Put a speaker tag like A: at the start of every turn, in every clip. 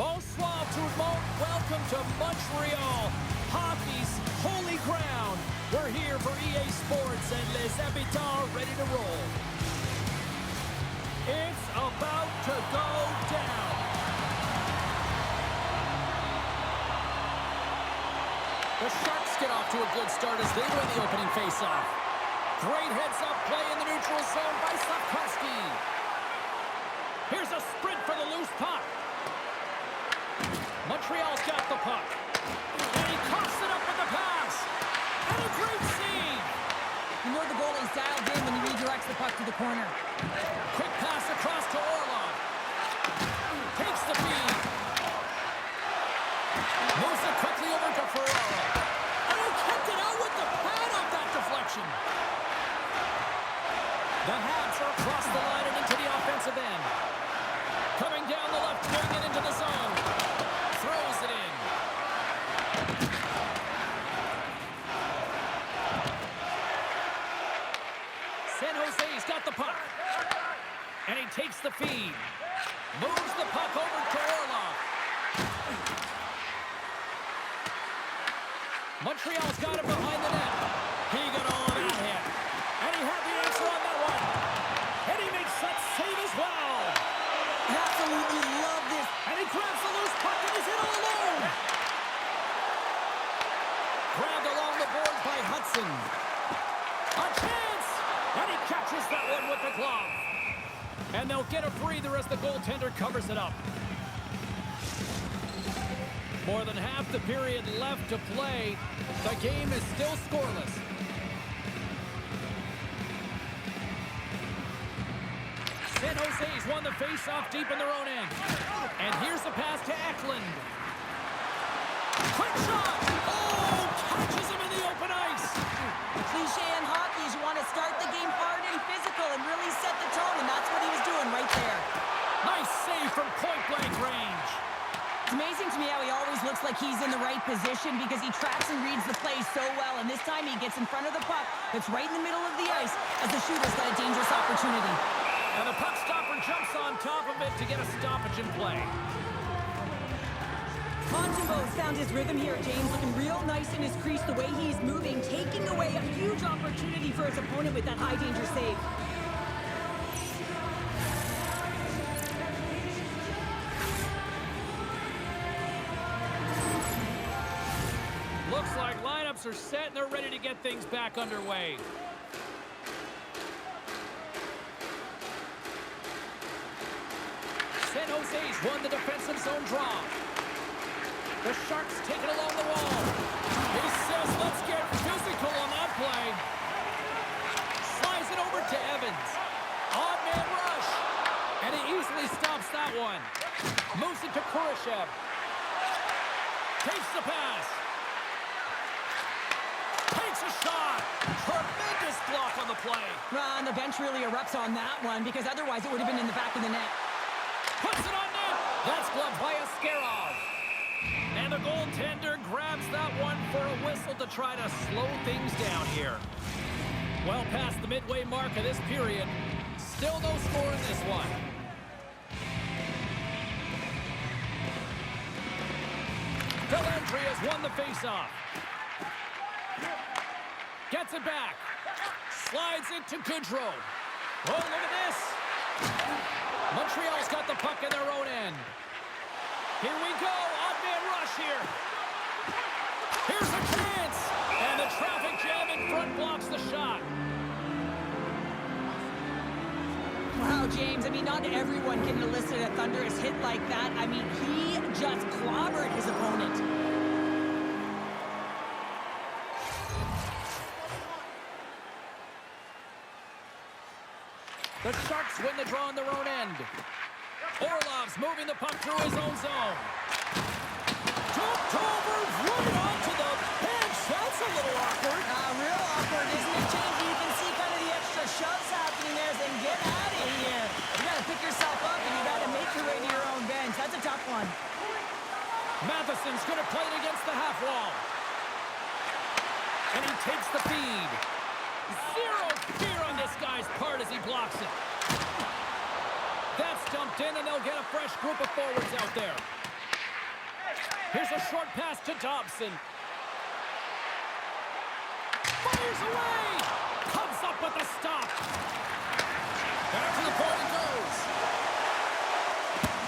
A: Bonsoir tout le monde. Welcome to Montreal, hockey's holy ground. We're here for EA Sports and les habitants ready to roll. It's about to go down. The Sharks get off to a good start as they win the opening faceoff. Great heads-up play in the neutral zone by Slavkovsky. Here's a sprint for the loose puck. Montreal's got the puck. And he coughs it up with the pass. And a great save.
B: You know the goalie's dialed in when he redirects the puck to the corner.
A: Quick pass across to Orlov. Takes the feed. Moves it quickly over to Ferraro. And he kept it out with the pad off that deflection. The Habs are across the line and into the offensive end. Coming down the left wing and into the zone. Throws it in. San Jose's got the puck. And he takes the feed. Moves the puck over to Orlov. Montreal's got it behind the net. He got all of that hit. And he had the answer on that one. And he makes that save as well.
B: Absolutely love this.
A: And he grabs the loose puck and he's in all alone. Grabbed along the boards by Hudson. A chance! And he catches that one with the glove. And they'll get a breather as the goaltender covers it up. More than half the period left to play. The game is still scoreless. San Jose's won the face-off deep in their own end. And here's the pass to Eklund. Quick shot! Oh, catches him in the open ice.
B: The cliche in hockey is you want to start the game hard and physical and really set the tone, and that's what he was doing right there.
A: Nice save from point-blank range.
B: It's amazing to me how he always looks like he's in the right position because he tracks and reads the play so well, and this time he gets in front of the puck that's right in the middle of the ice as the shooter's got a dangerous opportunity.
A: And the puck stopper jumps on top of it to get a stoppage in play.
B: Montembeau's found his rhythm here, James, looking real nice in his crease the way he's moving, taking away a huge opportunity for his opponent with that high-danger save.
A: Looks like lineups are set and they're ready to get things back underway. San Jose's won the defensive zone draw. The Sharks take it along the wall. He says, let's get physical on that play. Slides it over to Evans. Odd man rush. And he easily stops that one. Moves it to Kurashev. Takes the pass. Takes a shot. Tremendous block on the play.
B: And the bench really erupts on that one because otherwise it would have been in the back of the net.
A: Puts it on net. That's gloved by Askarov. And the goaltender grabs that one for a whistle to try to slow things down here. Well past the midway mark of this period. Still no score in this one. Dellandry has won the faceoff. Gets it back. Slides it to Goodrow. Oh, look at this. Montreal's got the puck in their own end. Here we go. Odd man rush here. Here's a chance. And the traffic jam in front blocks the shot.
B: Wow, James, I mean, not everyone can elicit a thunderous hit like that. I mean, he just clobbered his opponent.
A: The Sharks win the draw in their own end. Orlov's moving the puck through his own zone. Jumped over right onto the bench. That's a little awkward.
B: Real awkward, isn't it, James? You can see kind of the extra shoves happening there saying, get out of here. You got to pick yourself up and you got to make your way to your own bench. That's a tough one.
A: Matheson's going to play it against the half wall. And he takes the feed. Zero fear on this guy's part as he blocks it. That's dumped in, and they'll get a fresh group of forwards out there. Here's a short pass to Dobson. Fires away! Comes up with the stop. Back to the point it goes.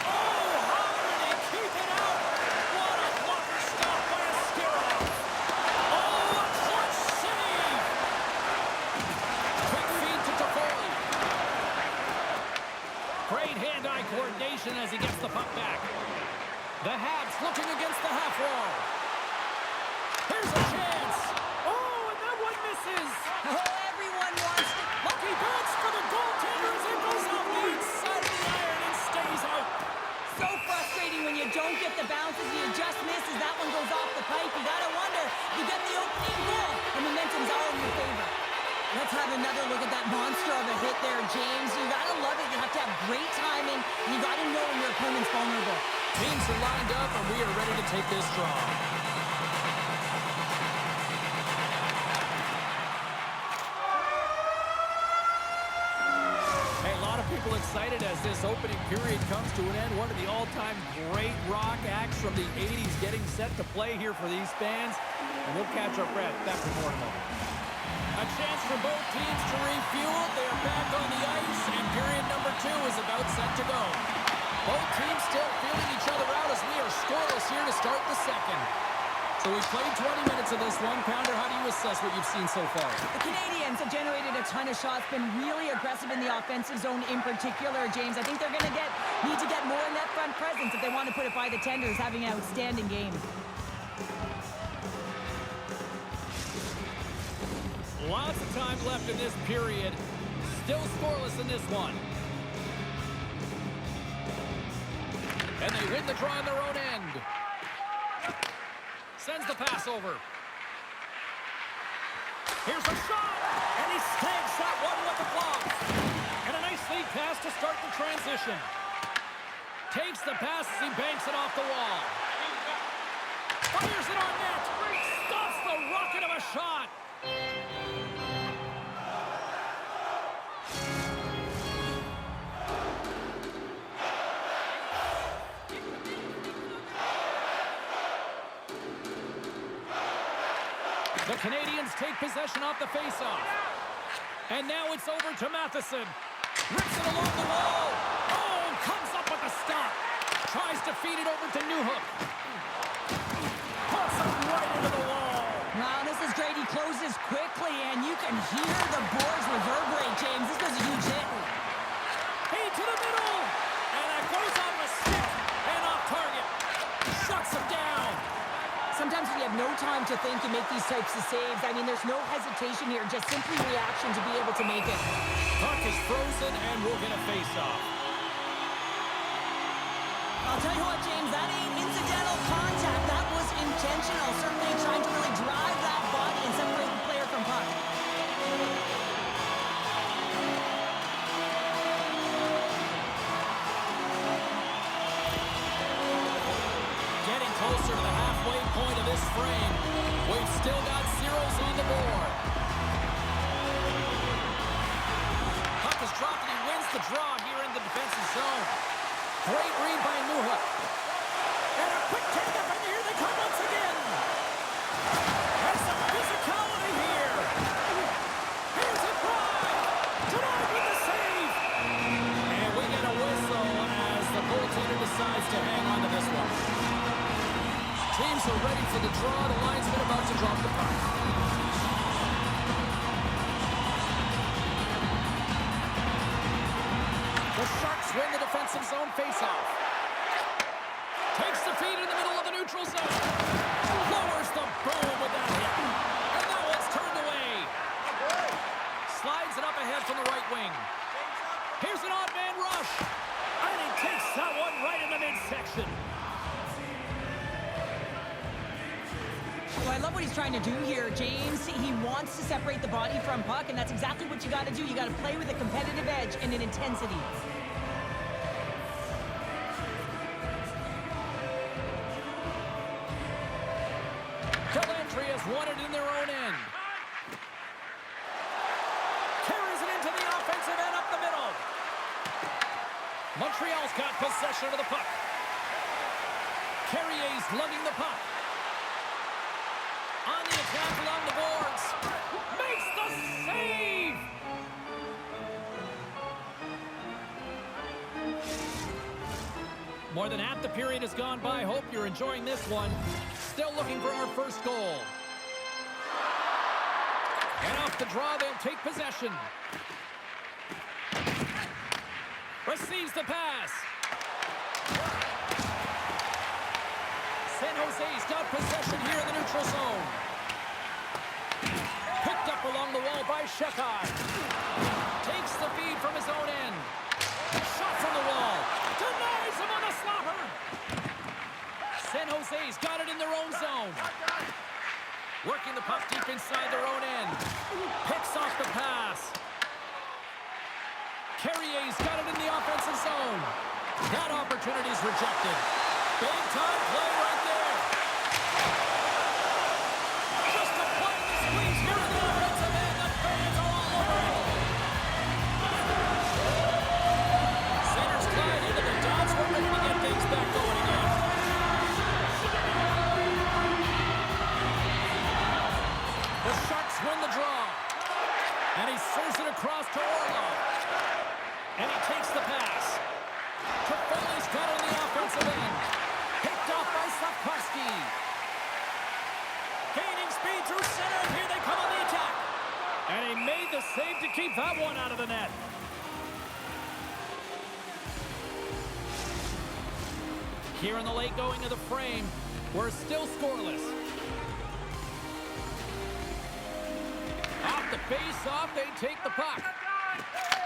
A: Oh, how did he keep it out? What a blocker stop by a Skirov. Oh, a clutch save! Quick feed to Toffoli. Great hand-eye coordination as he gets the puck back. The Habs looking against the half wall. Here's a chance. Oh, and that one misses.
B: Oh, everyone wants to...
A: Lucky bounce for the goaltender as it goes off the inside of the iron and stays out.
B: So frustrating when you don't get the bounces, you just miss as that one goes off the pipe. You gotta wonder, you get the opening goal, and momentum's all in your favor. Let's have another look at that monster of a hit there, James. You gotta love it. You have to have great timing, and you gotta know when your opponent's vulnerable.
A: Teams are lined up, and we are ready to take this draw. Hey, a lot of people excited as this opening period comes to an end. One of the all-time great rock acts from the 80s getting set to play here for these fans. And we'll catch our breath after more in a moment. A chance for both teams to refuel. They are back on the ice, and period number 2 is about set to go. Both teams still feeling each other out as we are scoreless here to start the second. So we've played 20 minutes of this one. Pounder, how do you assess what you've seen so far?
B: The Canadians have generated a ton of shots, been really aggressive in the offensive zone in particular, James. I think they're going to need to get more net front presence if they want to put it by the tenders, having an outstanding game.
A: Lots of time left in this period. Still scoreless in this one. And they win the draw on their own end. Sends the pass over. Here's a shot, and he snags that one with the glove. And a nice lead pass to start the transition. Takes the pass as he banks it off the wall. Fires it on net. Stops the rocket of a shot. The Canadians take possession off the faceoff. And now it's over to Matheson. Rips it along the wall. Oh, comes up with a stop. Tries to feed it over to Newhook. Puts it right into the wall.
B: Wow, this is great. He closes quickly, and you can hear the boards reverberate, James. This was a huge hit.
A: Feed to the middle. And that goes on the stick and off target. Shuts him down.
B: Sometimes when you have no time to think, you make these types of saves. I mean, there's no hesitation here, just simply reaction to be able to make it.
A: Puck is frozen, and we'll get a face-off.
B: I'll tell you what, James, that ain't incidental contact. That was intentional, certainly trying to really drive that body and separate the player from puck.
A: Getting closer to the halfway point of this frame. We've still got zeros on the board. Puck is dropped and he wins the draw here in the defensive zone. Great read by Newhook. And a quick take up, and here they come once again. There's some physicality here. Here's it wide. Denied with the save. And we get a whistle as the goaltender decides to hang on to this one. Teams are ready for the draw. The linesman about to drop the puck. The Sharks win the defensive zone faceoff. Takes the feed in the middle of the neutral zone. Lowers the boom with that hit. And that one's turned away. Slides it up ahead from the right wing. Here's an odd man rush. And he takes that one right in the midsection.
B: Well, I love what he's trying to do here, James. He wants to separate the body from puck, and that's exactly what you got to do. You got to play with a competitive edge and an intensity.
A: Delantry has won it in their own end. Carries it into the offensive end up the middle. Montreal's got possession of the puck. Carrier's He's lugging the puck. On the attack along the boards. Makes the save! More than half the period has gone by. Hope you're enjoying this one. Still looking for our first goal. And off the draw, they'll take possession. Receives the pass. San Jose's got possession here in the neutral zone. Picked up along the wall by Shekai. Takes the feed from his own end. Shot from the wall. Denies him on the slapper. San Jose's got it in their own zone. Working the puck deep inside their own end. Picks off the pass. Carrier's got it in the offensive zone. That opportunity's rejected. Big time play right there. Just applying the squeeze here in the offensive end. The fans are all over it. Center's glide into the dots. We're ready to get things back going again. The Sharks win the draw. And he serves it across to Orlov. And he takes the pass. Toffoli's got it on the offensive end. Picked off by Slavkovsky. Gaining speed through center, and here they come on the attack. And he made the save to keep that one out of the net. Here in the late going of the frame, we're still scoreless. Off the face-off, they take the puck.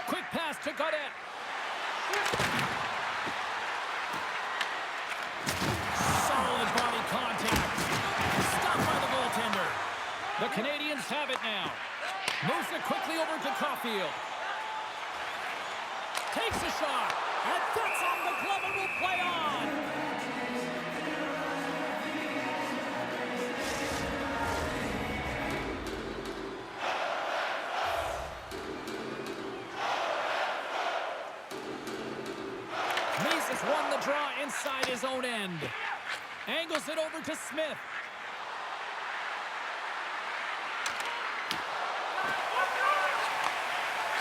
A: Quick pass to Godet. Solid body contact. Stopped by the goaltender. The Canadians have it now. Moves it quickly over to Caulfield. Takes a shot. And that's off the glove and will play on. Won the draw inside his own end. Angles it over to Smith.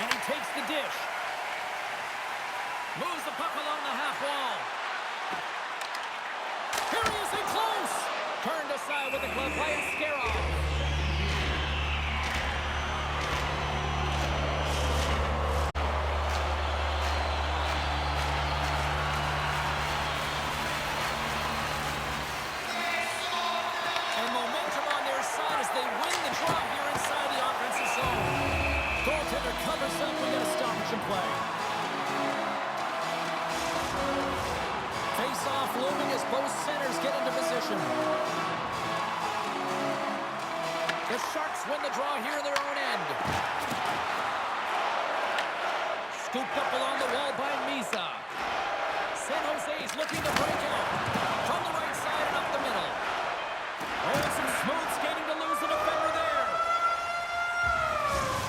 A: And he takes the dish. Moves the puck along the half wall. Here he is in close. Turned aside with the glove by Askarov. Covers up, we got a stoppage in play. Face-off looming as both centers get into position. The Sharks win the draw here in their own end. Scooped up along the wall by Misa. San Jose's looking to break out. From the right side and up the middle. Oh, some smooth skating to lose the defender there.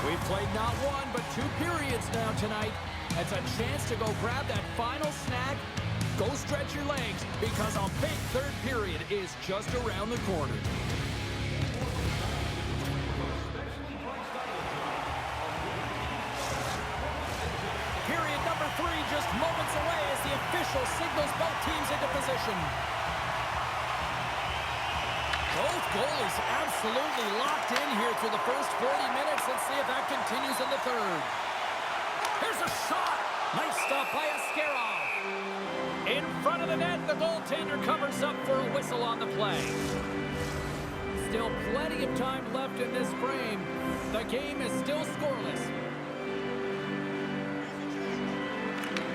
A: We've played not one, but 2 periods now tonight. It's a chance to go grab that final snack. Go stretch your legs, because a big third period is just around the corner. Period number 3 just moments away as the official signals both teams into position. Both goalies absolutely locked in here through the first 40 minutes. Let's see if that continues in the third. Here's a shot. Nice stop by Askarov. In front of the net, the goaltender covers up for a whistle on the play. Still plenty of time left in this frame. The game is still scoreless.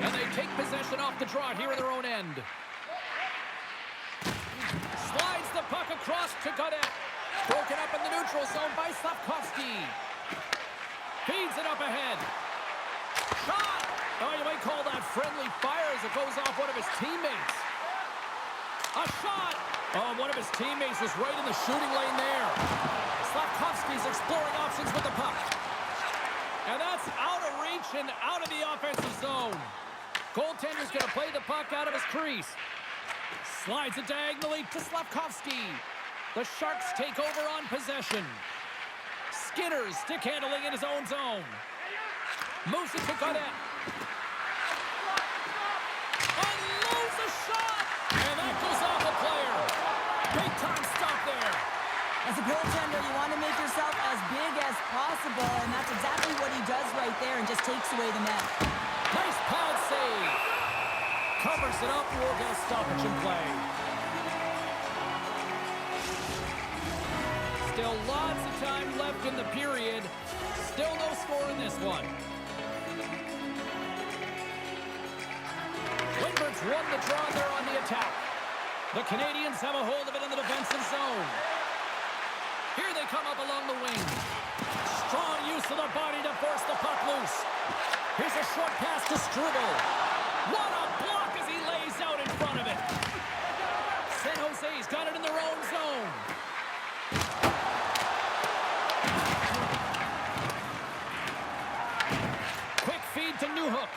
A: And they take possession off the draw here in their own end. Slides the puck across to Godet. Broken up in the neutral zone by Slavkovsky. Feeds it up ahead. Shot! Oh, you might call that friendly fire as it goes off one of his teammates. A shot! Oh, one of his teammates was right in the shooting lane there. Slavkovsky's exploring options with the puck. And that's out of reach and out of the offensive zone. Goaltender's going to play the puck out of his crease. Slides it diagonally to Slavkovsky. The Sharks take over on possession. Skinner stick handling in his own zone. Moves it to Pogone. Unloads a shot! And that goes off a player. Big time stop there.
B: As a goaltender, you want to make yourself as big as possible, and that's exactly what he does right there and just takes away the net.
A: Nice pad save. Covers it up, we'll get a stoppage in play. Still lots of time left in the period. Still no score in this one. Windberg's won the draw there on the attack. The Canadians have a hold of it in the defensive zone. Here they come up along the wing. Strong use of the body to force the puck loose. Here's a short pass to Struble. What a block as he lays out in front of it. San Jose's got it in their own zone. Quick feed to Newhook.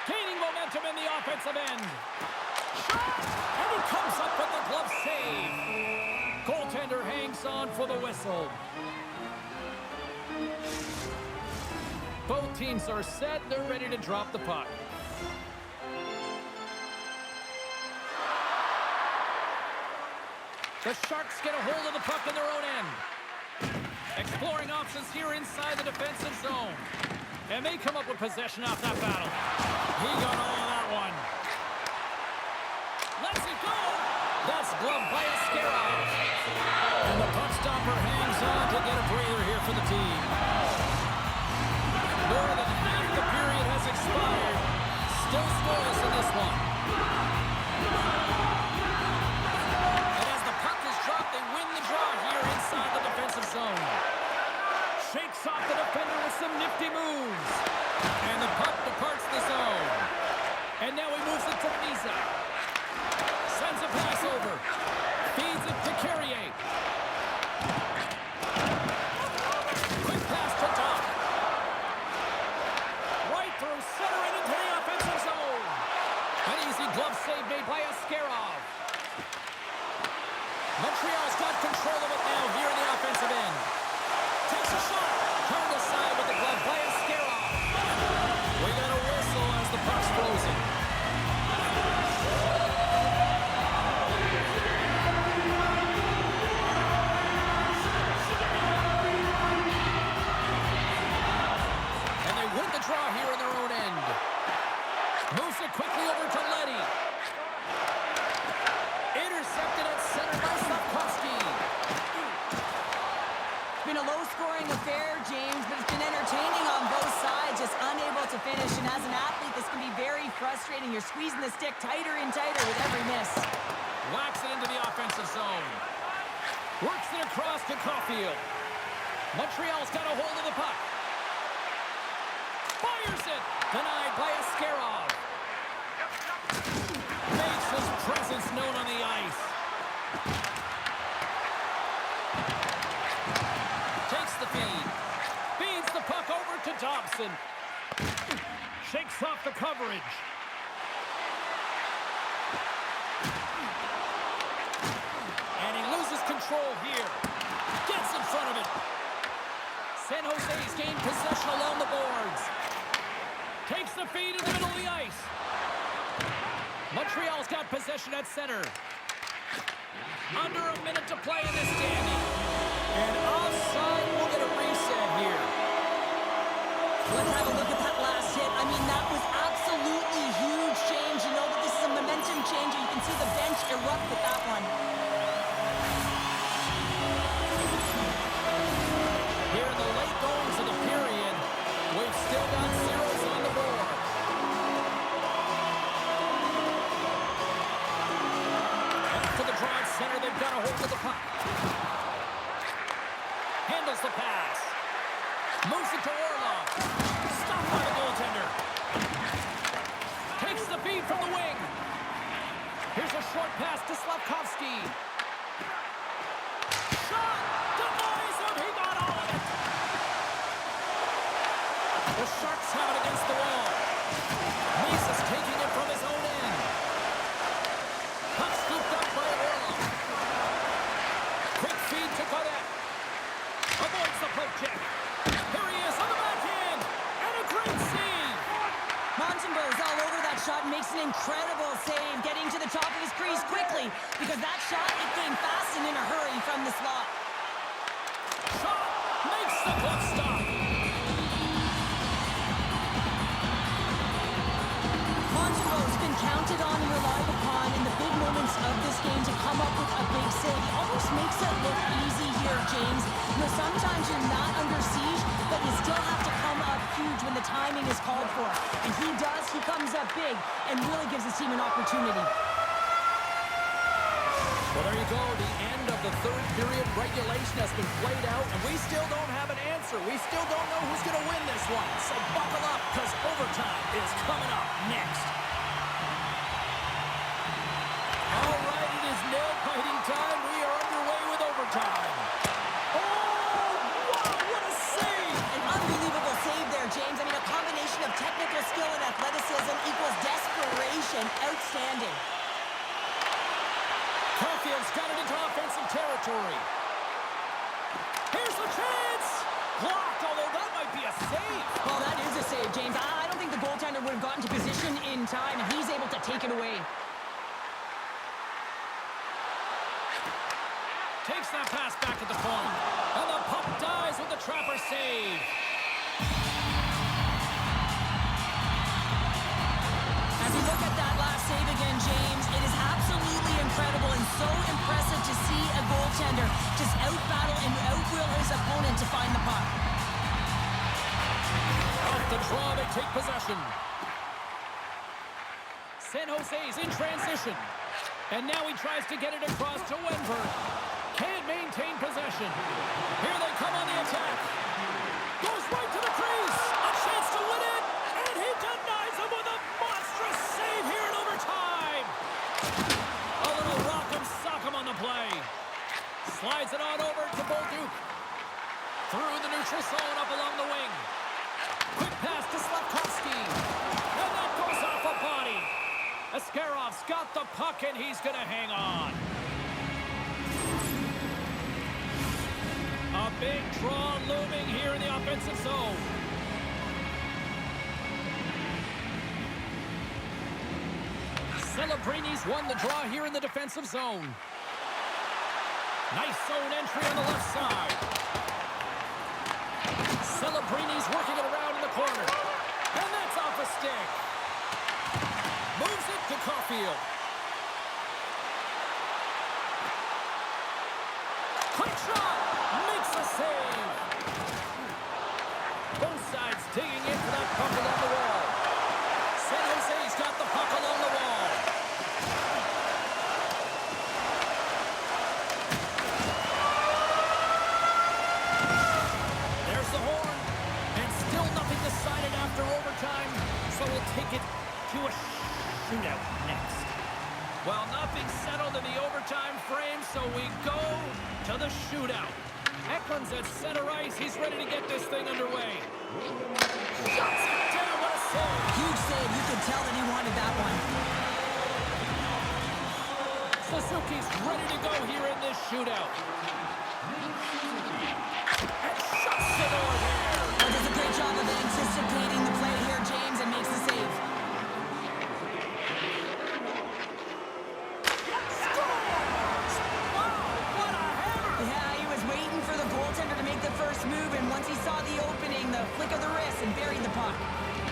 A: Gaining momentum in the offensive end. Shot! And he comes up with the glove save. Goaltender hangs on for the whistle. Both teams are set. They're ready to drop the puck. The Sharks get a hold of the puck in their own end. Exploring options here inside the defensive zone. And they come up with possession off that battle. He got all of that one. Lets it go. That's gloved by Askarov. And the puck stopper hangs on to get a breather here for the team. More than half the period has expired. Still scoreless in this one. And as the puck is dropped, they win the draw here inside the defensive zone. Shakes off the defender with some nifty moves. And the puck departs the zone. And now he moves it to Misa. Sends a pass over. Feeds it to Carrier. Quick pass to Doc. Right through center and into the offensive zone. An easy glove save made by Askarov. Montreal's got control of it now here in the offensive end. Takes a shot. Turned aside with the glove by Askarov. We got a whistle as the puck's frozen. And they win the draw here in their own end. Moves it quickly over to Leddy. Intercepted at center by Slavkovsky.
B: It's been a low-scoring affair, James, but it's been entertaining on both sides, just unable to finish. And as an athlete, this can be very frustrating. You're squeezing the stick tighter and tighter with every miss.
A: Whacks it into the offensive zone. Works it across to Caulfield. Montreal's got a hold of the puck. Fires it. Denied by Askarov. Makes his presence known on the ice. Takes the feed. Feeds the puck over to Dobson. Shakes off the coverage. And he loses control here. Gets in front of it. San Jose's gained possession along the boards. Takes the feed in the middle of the ice. Montreal's got possession at center. Under a minute to play in this standing. And offside, we'll get a reset here.
B: Let's have a look at that last hit. I mean, that was absolutely huge change. You know that this is a momentum changer. You can see the bench erupt with that one.
A: Here in the late goings of the period, we've still got zeros on the board. After the draw at center, they've got a hold of the puck. Handles the pass. Moves it to Orlov. Stopped by the goaltender. Takes the feed from the wing. Here's a short pass to Slavkovsky. Shot! Denies him! He got all of it! The Sharks have it against the wall. Misa's taking it from his own end.
B: incredible save, getting to the top of his crease quickly, because that shot, it came fast and in a hurry from the slot.
A: Shot makes the clock stop.
B: Montero's been counted on and relied upon in the big moments of this game to come up with a big save. He almost makes it look easy here, James. You know, sometimes you're not under siege, but you still have to come up huge when the timing is called for. And he does, he comes up big and really gives his team an opportunity.
A: Well, there you go. The end of the third period. Regulation has been played out, and we still don't have an answer. We still don't know who's going to win this one. So buckle up, because overtime is coming up next. All right, it is nail-biting time. We are underway with overtime. Oh, wow, what a save!
B: An unbelievable save there, James. I mean, a combination of technical skill and athleticism equals desperation. Outstanding.
A: Caulfield's got it into offensive territory. Here's the chance! Blocked, although that might be a save.
B: Well, that is a save, James. I don't think the goaltender would have gotten to position in time, and he's able to take it away.
A: Takes that pass back at the point. And the puck dies with the Trapper save.
B: As we look at that last save again, James, it is absolutely incredible and so impressive to see a goaltender just out-battle and out-will his opponent to find the puck.
A: Off the draw, they take possession. San Jose's in transition. And now he tries to get it across to Wenberg. Can't maintain possession. Here they come on the attack. Goes right to the crease. A chance to win it. And he denies him with a monstrous save here in overtime. A little rock'em sock'em on the play. Slides it on over to Bolduc. Through the neutral zone up along the wing. Quick pass to Slavkovsky. And that goes off a body. Ascarov's got the puck and he's going to hang on. A big draw looming here in the offensive zone. Celebrini's won the draw here in the defensive zone. Nice zone entry on the left side. Celebrini's working it around in the corner. And that's off a stick. Moves it to Caulfield. Quick shot! Makes a save! Both sides digging in for that puck along the wall. San Jose's got the puck along the wall. There's the horn. And still nothing decided after overtime. So we'll take it to a shootout next. Well, nothing settled in the overtime frame, so we go to the shootout. Eklund's at center ice. He's ready to get this thing underway. Shuts it down. What a save.
B: Huge save. You could tell that he wanted that one.
A: Suzuki's ready to go here in this shootout. And shuts it over there.
B: Well, does a great job of anticipating the play here, James, and makes the save. Move, and once he saw the opening, the flick of the wrist, and buried the puck.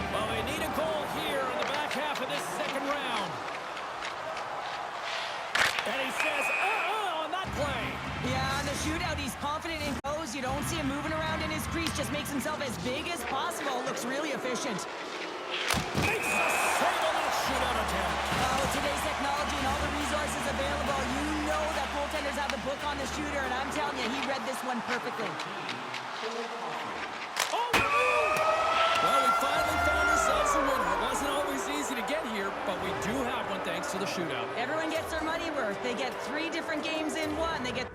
A: Well, they need a goal here in the back half of this second round. And he says, on that play.
B: Yeah, on the shootout, he's confident in goes. You don't see him moving around in his crease. Just makes himself as big as possible. Looks really efficient.
A: Makes a save on that shootout attempt.
B: With today's technology and all the resources available, you know that goaltenders have the book on the shooter, and I'm telling you, he read this one perfectly.
A: Oh, well, we finally found ourselves a winner. It wasn't always easy to get here, but we do have one thanks to the shootout.
B: Everyone gets their money worth. They get 3 different games in one. They get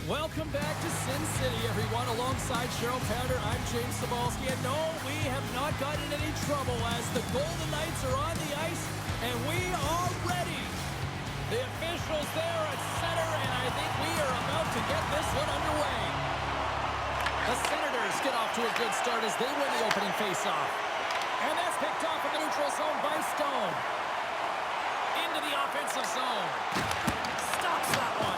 A: Welcome back to Sin City, everyone. Alongside Cheryl Powder, I'm James Cebulski. And no, we have not gotten in any trouble as the Golden Knights are on the ice, and we are ready. The officials there at center, and I think we are about to get this one underway. The Senators get off to a good start as they win the opening faceoff. And that's picked off in the neutral zone by Stone. Into the offensive zone. Stops that one.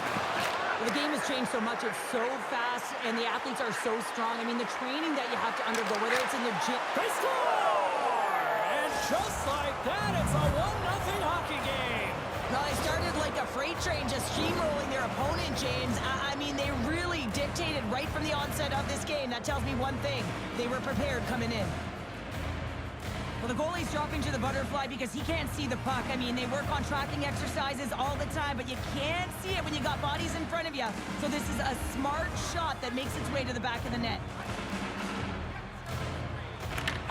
B: The game has changed so much. It's so fast, and the athletes are so strong. I mean, the training that you have to undergo, whether it's in the gym.
A: They score! And just like that, it's a 1-0 hockey game.
B: Well, they started like a freight train just steamrolling their opponent, James. I mean, they really dictated right from the onset of this game. That tells me one thing. They were prepared coming in. Well, the goalie's dropping to the butterfly because he can't see the puck. I mean, they work on tracking exercises all the time, but you can't see it when you got bodies in front of you. So this is a smart shot that makes its way to the back of the net.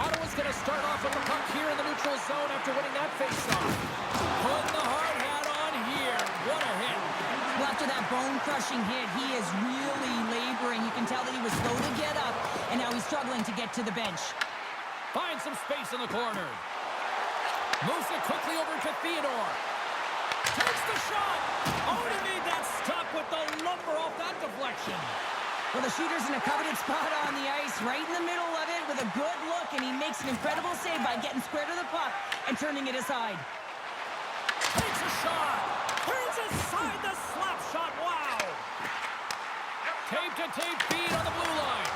A: Ottawa's going to start off with the puck here in the neutral zone after winning that faceoff. Putting the hard hat on here. What a hit.
B: Well, after that bone-crushing hit, he is really laboring. You can tell that he was slow to get up, and now he's struggling to get to the bench.
A: Finds some space in the corner. Moves it quickly over to Theodore. Takes the shot. Oh, he made that stop with the lumber off that deflection.
B: Well, the shooter's in a coveted spot on the ice, right in the middle of it with a good look, and he makes an incredible save by getting square to the puck and turning it aside.
A: Takes a shot. Turns aside the slap shot. Wow. Tape-to-tape feed on the blue line.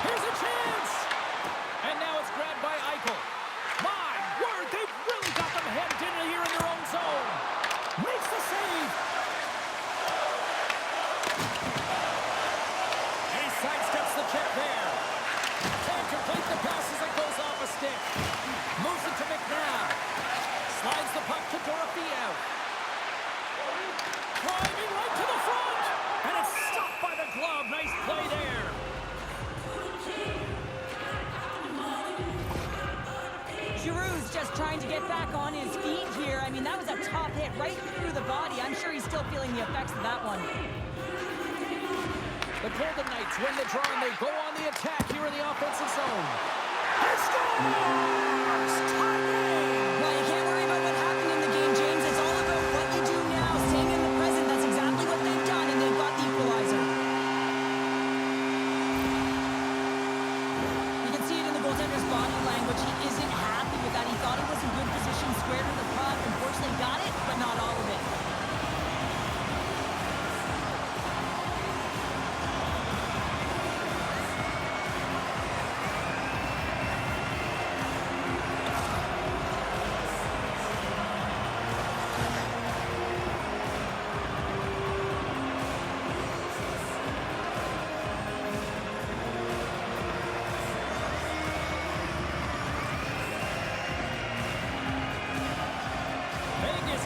A: Here's a chance. And now it's grabbed by Eichel. My word, they've really got them headed in here in their own zone. Makes the save. And he sidesteps the check there. Can't complete the pass as it goes off a stick. Moves it to McNabb. Slides the puck to Dorofeo. Driving right to the front. And it's stopped by the glove. Nice play there.
B: Giroux's just trying to get back on his feet here. I mean, that was a top hit right through the body. I'm sure he's still feeling the effects of that one.
A: The Golden Knights win the draw and they go on the attack here in the offensive zone. He scores! Tie-game!
B: Well, you can't worry about what happened in the game, James. It's all about what you do now. Staying in the present, that's exactly what they've done, and they've got the equalizer. You can see it in the goaltender's body language. He isn't happy with that. He thought it was in good position, square to the puck. Unfortunately, got it, but not all of it.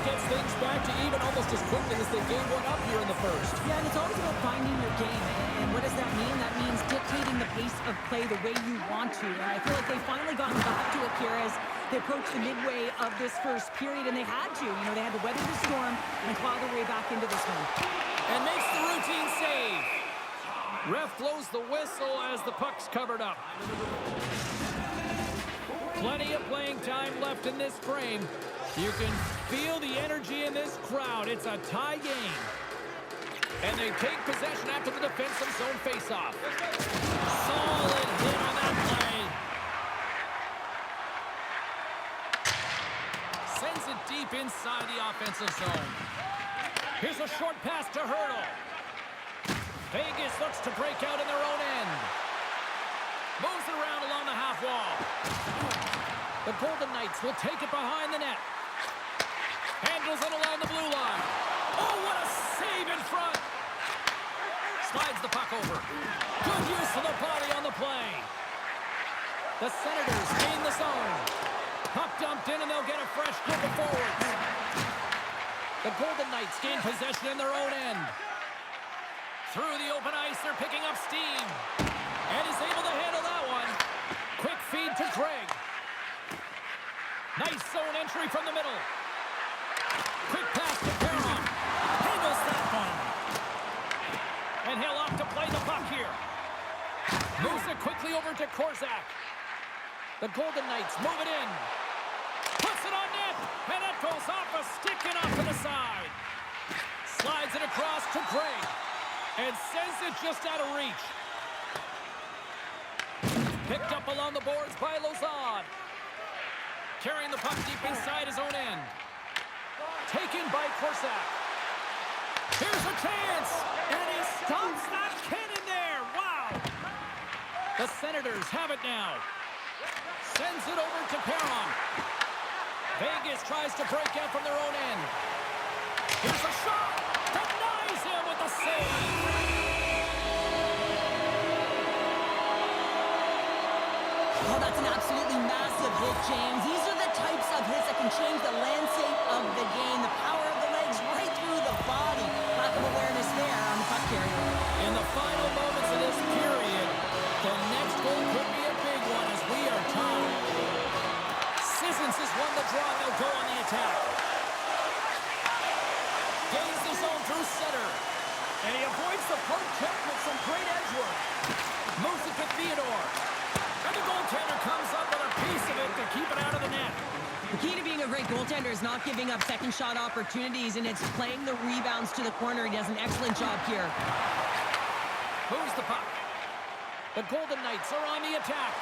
A: Gets things back to even almost as quickly as they gave one up here in the first.
B: Yeah, and it's always about finding your game. And what does that mean? That means dictating the pace of play the way you want to. And I feel like they've finally gotten back to it here as they approach the midway of this first period, and they had to. You know, they had to weather the storm and claw their way back into this one.
A: And makes the routine save. Ref blows the whistle as the puck's covered up. Plenty of playing time left in this frame. You can feel the energy in this crowd. It's a tie game. And they take possession after the defensive zone faceoff. Solid hit on that play. Sends it deep inside the offensive zone. Here's a short pass to Hurdle. Vegas looks to break out in their own end. Moves it around along the half wall. The Golden Knights will take it behind the net. Handles it along the blue line. Oh, what a save in front. Slides the puck over. Good use of the body on the play. The Senators gain the zone. Puck dumped in and they'll get a fresh group of forwards. The Golden Knights gain possession in their own end. Through the open ice, they're picking up steam. And is able to handle that one. Quick feed to Craig. Nice zone entry from the middle. Quick pass to Perron. Handles that one. And he'll opt to play the puck here. Moves it quickly over to Korzak. The Golden Knights move it in. Puts it on net, and it goes off a stick and off to the side. Slides it across to Gray, and sends it just out of reach. Picked up along the boards by Lozad. Carrying the puck deep inside his own end. Taken by Korzak. Here's a chance, and he stops that cannon there. Wow! The Senators have it now. Sends it over to Perron. Vegas tries to break out from their own end. Here's a shot. Denies him with the save.
B: Oh, that's an absolutely massive hit, James. These are the types of hits that can change the landscape of the game. The power of the legs right through the body. Lack of awareness there on the puck carrier.
A: In the final moments of this period, the next goal could be a big one as we are tied. Sissons has won the draw. They'll go on the attack. Gains the zone through center. And he avoids the poke check with some great edge work. Moves it to Theodore. And the goaltender comes up with a piece of it to keep it out of the net.
B: The key to being a great goaltender is not giving up second shot opportunities, and it's playing the rebounds to the corner. He does an excellent job here.
A: Moves the puck. The Golden Knights are on the attack.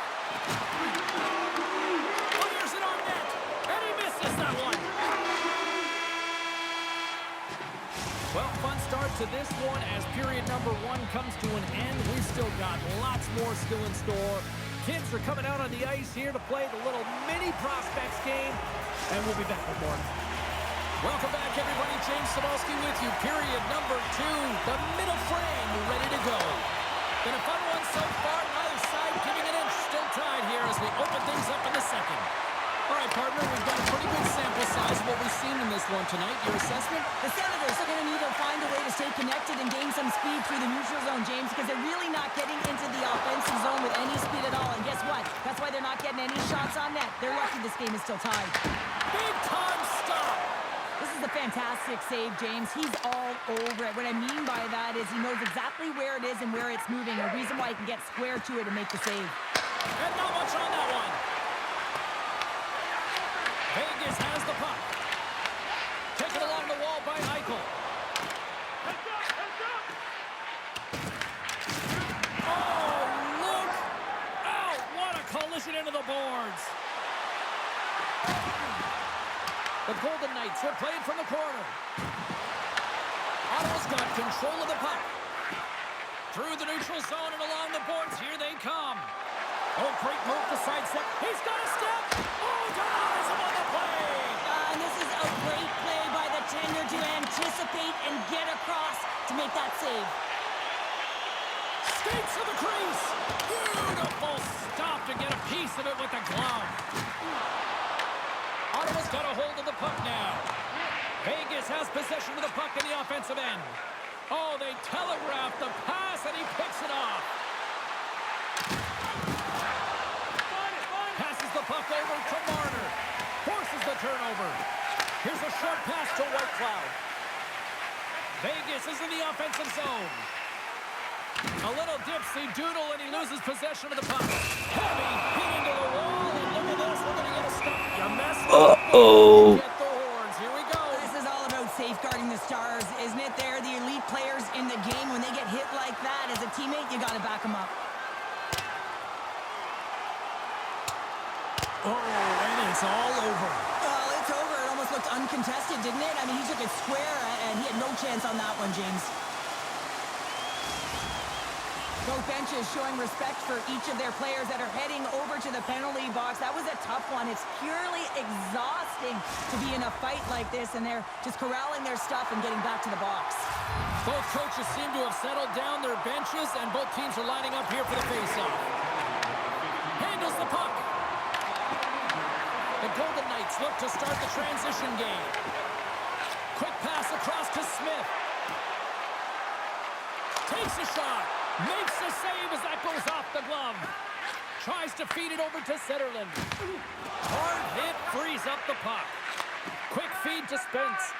A: Fires it on net, and he misses that one. Well, fun start to this one as period number 1 comes to an end. We've still got lots more still in store. Kids are coming out on the ice here to play the little mini prospects game, and we'll be back with more. Welcome back, everybody. James Cebulski with you. Period number 2, the middle frame ready to go. Been a fun one so far. Neither side giving an inch. Still tied here as we open things up in the second. All right, partner, we've got a pretty good sample size of what we've seen in this one tonight. Your assessment?
B: The Senators are going to need to find a way to stay connected and gain some speed through the neutral zone, James, because they're really not getting into the offensive zone with any speed at all. And guess what? That's why they're not getting any shots on net. They're lucky this game is still tied.
A: Big time stop.
B: This is a fantastic save, James. He's all over it. What I mean by that is he knows exactly where it is and where it's moving. The reason why he can get square to it and make the save.
A: And not much on that one. Vegas has the puck. Taken along the wall by Eichel. Oh, look out! What a collision into the boards. The Golden Knights are playing from the corner. Ottawa's got control of the puck. Through the neutral zone and along the boards. Here they come. Oh, great move to sidestep. He's got a step. Oh, denies him on the play.
B: And this is a great play by the tender to anticipate and get across to make that save.
A: Skates to the crease. Beautiful stop to get a piece of it with the glove. Ottawa's got a hold of the puck now. Vegas has possession of the puck in the offensive end. Oh, they telegraph the pass, and he picks it off. Passes the puck over to Marner. Forces the turnover. Here's a short pass to Whitecloud. Vegas is in the offensive zone. A little dipsy doodle, and he loses possession of the puck. Heavy hit into the wall, and look at this. We're going to get a stop. You messed up.
C: Uh-oh.
A: Get the horns. Here we go.
B: This is all about safeguarding the Stars, isn't it? They're the elite players in the game. When they get hit like that, as a teammate, you got to back them up.
A: Oh, and it's all over.
B: Well, it's over. It almost looked uncontested, didn't it? I mean, he took it square, and he had no chance on that one, James. Both benches showing respect for each of their players that are heading over to the penalty box. That was a tough one. It's purely exhausting to be in a fight like this, and they're just corralling their stuff and getting back to the box.
A: Both coaches seem to have settled down their benches, and both teams are lining up here for the faceoff. Handles the puck. The Golden Knights look to start the transition game. Quick pass across to Smith. Takes a shot. Makes the save as that goes off the glove. Tries to feed it over to Zetterlund. Hard hit frees up the puck. Quick feed to Spence.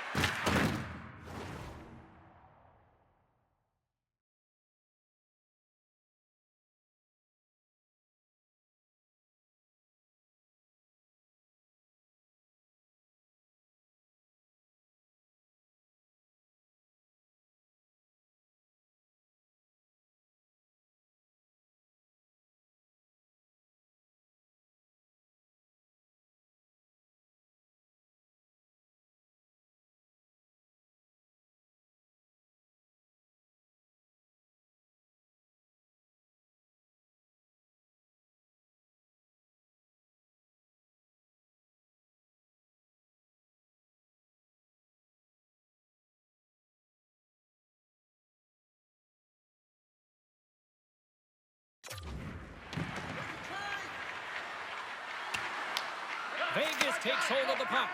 A: Vegas takes hold of the puck.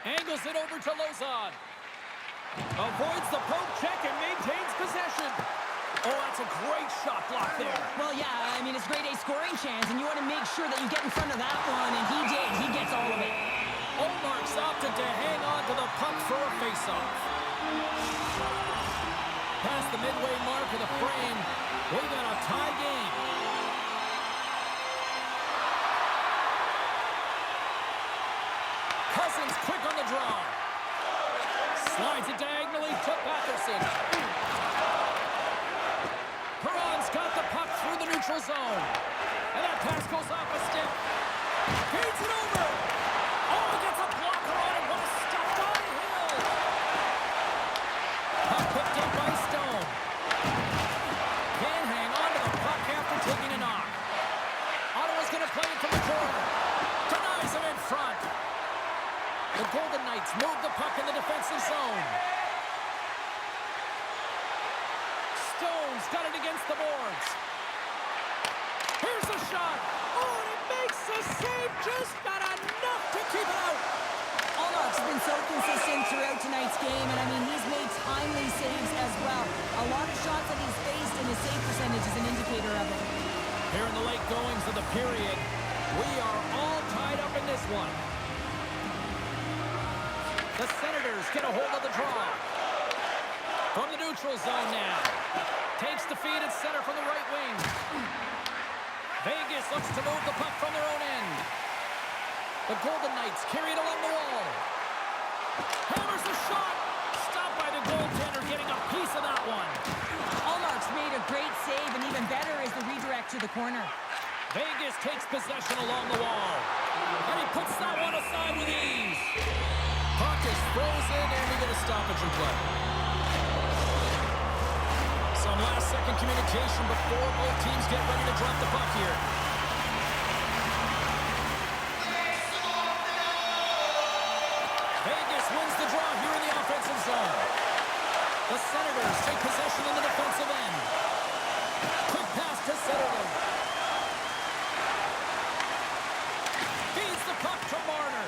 A: Angles it over to Lozon. Avoids the poke check and maintains possession. Oh, that's a great shot block there.
B: Well, yeah, I mean, it's grade A scoring chance, and you want to make sure that you get in front of that one, and he did. He gets all of it.
A: Olmark's opted to hang on to the puck for a faceoff. Past the midway mark of the frame, we got a tie game. Cousins quick on the draw. Slides it diagonally to Patterson. Perron's got the puck through the neutral zone. And that pass goes off a stick. Feeds it over. Oh, he gets a blocker on it. What a stop by Hill. Puck picked up by Stone. Can't hang on to the puck after taking a knock. Ottawa's going to play it from the corner. Denies him in front. The Golden Knights move the puck in the defensive zone. Stone's got it against the boards. Here's the shot. Oh, and he makes the save. Just not enough to keep it out.
B: Olmark's been so consistent throughout tonight's game, and I mean, he's made timely saves as well. A lot of shots that he's faced, and his save percentage is an indicator of it.
A: Here in the late goings of the period, we are all tied up in this one. The Senators get a hold of the draw. From the neutral zone now. Takes the feed at center from the right wing. Vegas looks to move the puck from their own end. The Golden Knights carry it along the wall. Hammers the shot. Stopped by the goaltender, getting a piece of that one.
B: Olmark's made a great save, and even better is the redirect to the corner.
A: Vegas takes possession along the wall. And he puts that one aside with ease. Puck is frozen, and we get a stoppage in play. Some last-second communication before both teams get ready to drop the puck here. Vegas wins the draw here in the offensive zone. The Senators take possession in the defensive end. Quick pass to Sutherland. Feeds the puck to Marner.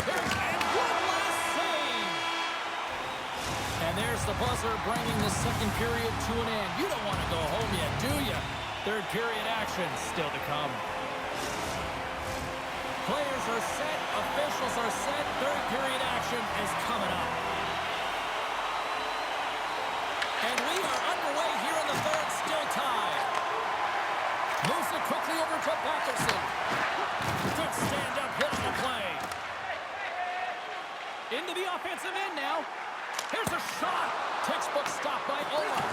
A: And one last save. And there's the buzzer, bringing the second period to an end. You don't want to go home yet, do you? Third period action still to come. Players are set, officials are set, third period action is coming up. And we are underway here in the third, still tied. Moves it quickly over to Patterson. Good stand-up hit on the play. Into the offensive end now. Here's a shot. Textbook stop by Olmark.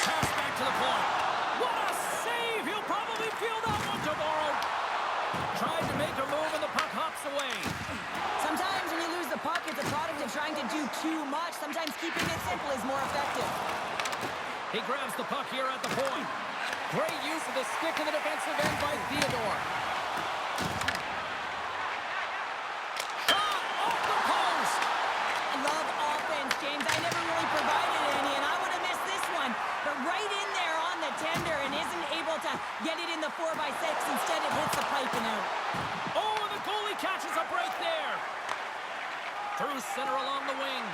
A: Pass back to the point. What a save! He'll probably feel that one tomorrow. Tried to make a move and the puck hops away.
B: Sometimes when you lose the puck, it's a product of trying to do too much. Sometimes keeping it simple is more effective.
A: He grabs the puck here at the point. Great use of the stick in the defensive end by Theodore. Shot off the post.
B: I love offense, James. I never really provided any, and I would have missed this one. But right in there on the tender and isn't able to get it in the 4x6. Instead, it hits the pipe and out.
A: Oh, and the goalie catches a break there. Through center along the wing.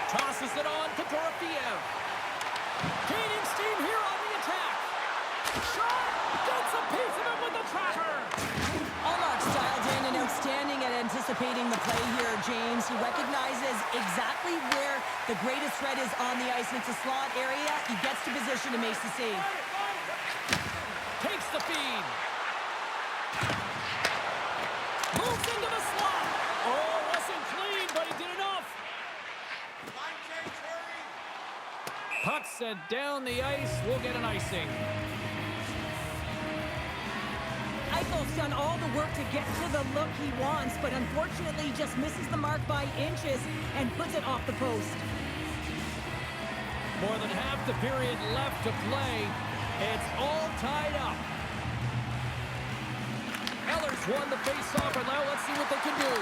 A: Tosses it on to Dorofiev. Gaining steam here on the attack. Shot! Gets a piece of it with the tracker.
B: Olmark's dialed in and outstanding at anticipating the play here, James. He recognizes exactly where the greatest threat is on the ice. It's a slot area. He gets to position and makes the save.
A: Takes the feed. Moves into the slot. Oh, wasn't clean, but he did enough. Puck set down the ice. We'll get an icing.
B: Eichel's done all the work to get to the look he wants, but unfortunately just misses the mark by inches and puts it off the post.
A: More than half the period left to play. It's all tied up. Eller's won the face-off, and now let's see what they can do.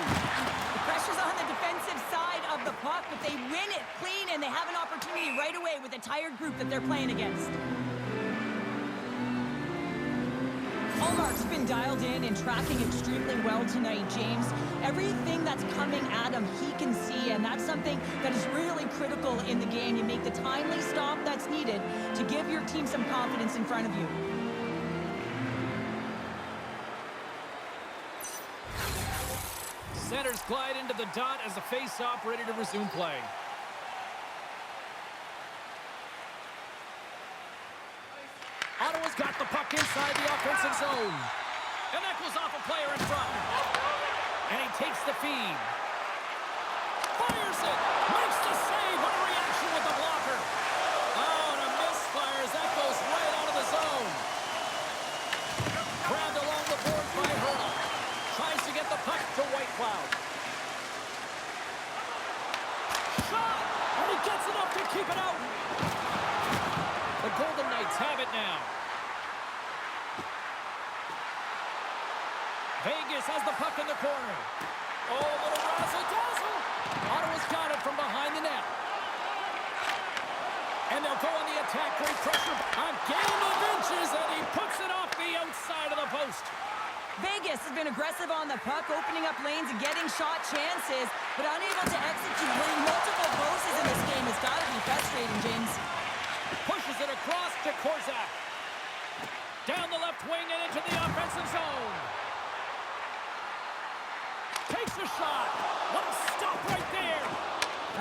B: The pressure's on the defensive side of the puck, but they win it clean, and they have an opportunity right away with a tired group that they're playing against. Hallmark's been dialed in and tracking extremely well tonight, James. Everything that's coming at him, he can see, and that's something that is really critical in the game. You make the timely stop that's needed to give your team some confidence in front of you.
A: Centers glide into the dot as the face-off ready to resume play. Ottawa's got the puck inside the offensive zone. And that goes off a player in front. And he takes the feed. Fires it. Makes the save. What a reaction with the blocker. Oh, and a misfire as that goes right out of the zone. Grabbed along the board by Hurl. Tries to get the puck to White Cloud. Shot! And he gets enough to keep it out. The Golden Knights have it now. Vegas has the puck in the corner. Oh, a little razzle-dazzle. Ottawa's got it from behind the net. And they'll go on the attack. Great pressure. A game of inches, and he puts it off the outside of the post.
B: Vegas has been aggressive on the puck, opening up lanes and getting shot chances, but unable to execute. Winning multiple posts in this game has got to be frustrating, James.
A: Pushes it across to Korzak. Down the left wing and into the offensive zone. Takes a shot. What a stop right there.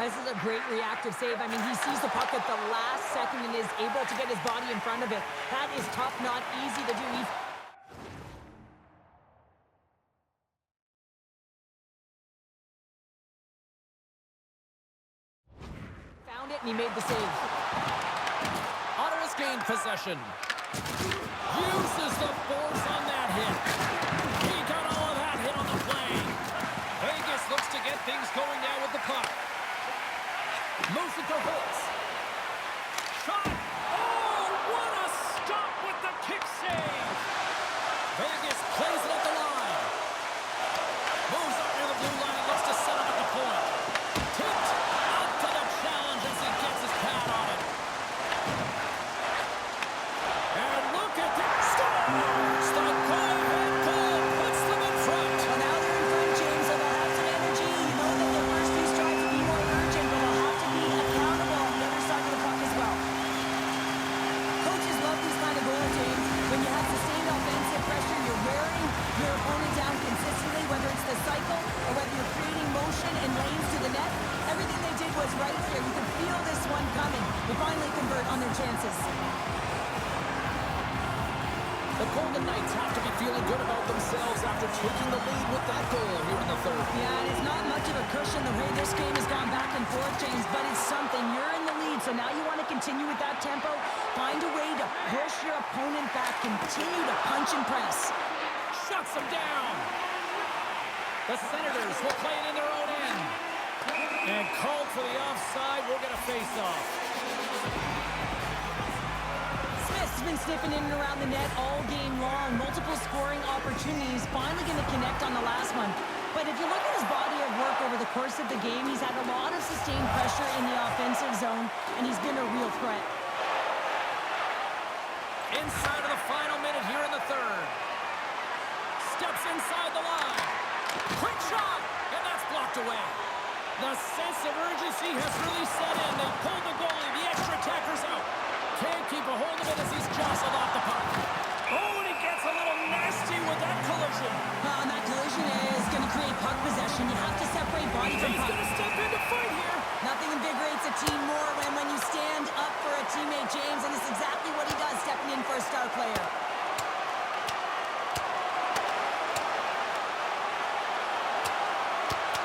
B: This is a great reactive save. I mean, he sees the puck at the last second and is able to get his body in front of it. That is tough, not easy to do. Found it and he made the save.
A: Ottawa's gained possession. Uses the force on that hit. He got all of that hit on the play. Vegas looks to get things going now with the puck. Moves it to Holtz. Shot! Oh, what a stop with the kick save! Vegas plays it at the line. Moves up near the blue line and looks to set up at the point. Tipped up to the challenge as he gets his pad on it. And look at that. Scores! The go-ahead goal puts them in front.
B: Well, now they're in front, James, so they'll have some energy. You know that their first few strides will be more urgent, but they'll have to be accountable on the other side of the puck as well. Coaches love these kind of goals, James. When you have sustained offensive pressure, you're wearing your opponent down consistently, whether it's the cycle or whether you're creating motion and lanes to the net. Everything they did was right here. You can feel this one coming. They finally convert on their chances.
A: The Golden Knights have to be feeling good about themselves after taking the lead with that goal here in the third.
B: Yeah, and it's not much of a cushion the way this game has gone back and forth, James, but it's something. You're in the lead, so now you want to continue with that tempo. Find a way to push your opponent back. Continue to punch and press.
A: Shuts them down. The Senators will play it in their own end. And called for the offside. We'll get a face-off.
B: Smith's been sniffing in and around the net all game long. Multiple scoring opportunities. Finally going to connect on the last one. But if you look at his body of work over the course of the game, he's had a lot of sustained pressure in the offensive zone, and he's been a real threat.
A: Inside of the final minute here in the third. Steps inside the line. Quick shot, and that's blocked away. The sense of urgency has really set in. They pull the goalie. The extra attacker's out. Can't keep a hold of it as he's jostled off the puck. Oh, and he gets a little nasty with that collision.
B: And that collision is going to create puck possession. You have to separate body from
A: He's
B: puck.
A: going to step in to fight here.
B: Nothing invigorates a team more when you stand up for a teammate, James, and it's exactly what he does, stepping in for a star player.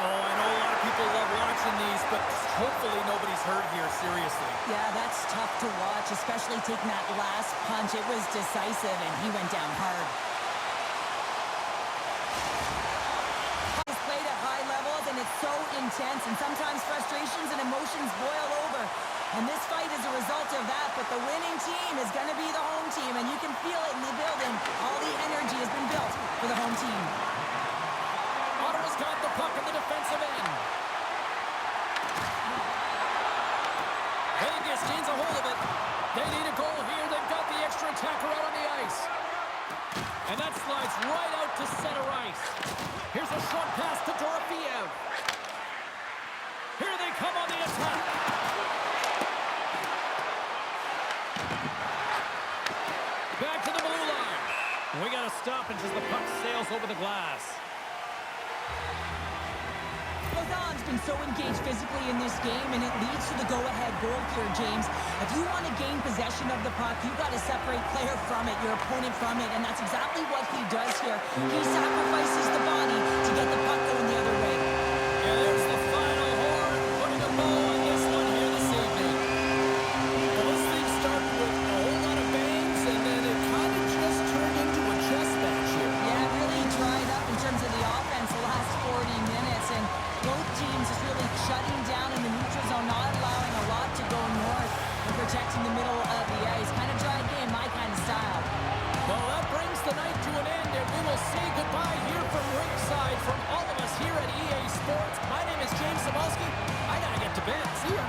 A: Oh, I know a lot of people love watching these, but hopefully nobody's hurt here, seriously.
B: Yeah, that's tough to watch, especially taking that last punch. It was decisive, and he went down hard. He's played at high levels, and it's so intense, and sometimes frustrations and emotions boil over. And this fight is a result of that, but the winning team is going to be the home team, and you can feel it in the building. All the energy has been built for the home team.
A: Ottawa's got the puck in the defensive end. Vegas gains a hold of it. They need a goal here. They've got the extra attacker out on the ice. And that slides right out to center ice. Here's a short pass to Dorofeev. Here they come on the attack. Back to the blue line. We got to stop it as the puck sails over the glass.
B: Lausanne's been so engaged physically in this game, and it leads to the go-ahead goal here, James. If you want to gain possession of the puck, you've got to separate player from it, your opponent from it, and that's exactly what he does here. He sacrifices the body to get the puck going the other way.
A: And there's the final horn, putting a bow on this one here this evening. Well, this thing started with a whole lot of bangs, and then it kind of just turned into a chess match here.
B: Yeah, really dried up in terms of the offense the last 40 minutes, and both teams is really shutting down in the neutral zone, not allowing a lot to go north and protecting the middle of the ice. Kind of dry game, my kind of style.
A: Well, that brings the night to an end, and we will say goodbye here from ringside from all of us here at EA Sports. My name is James Samolsky. I gotta get to bed. See ya.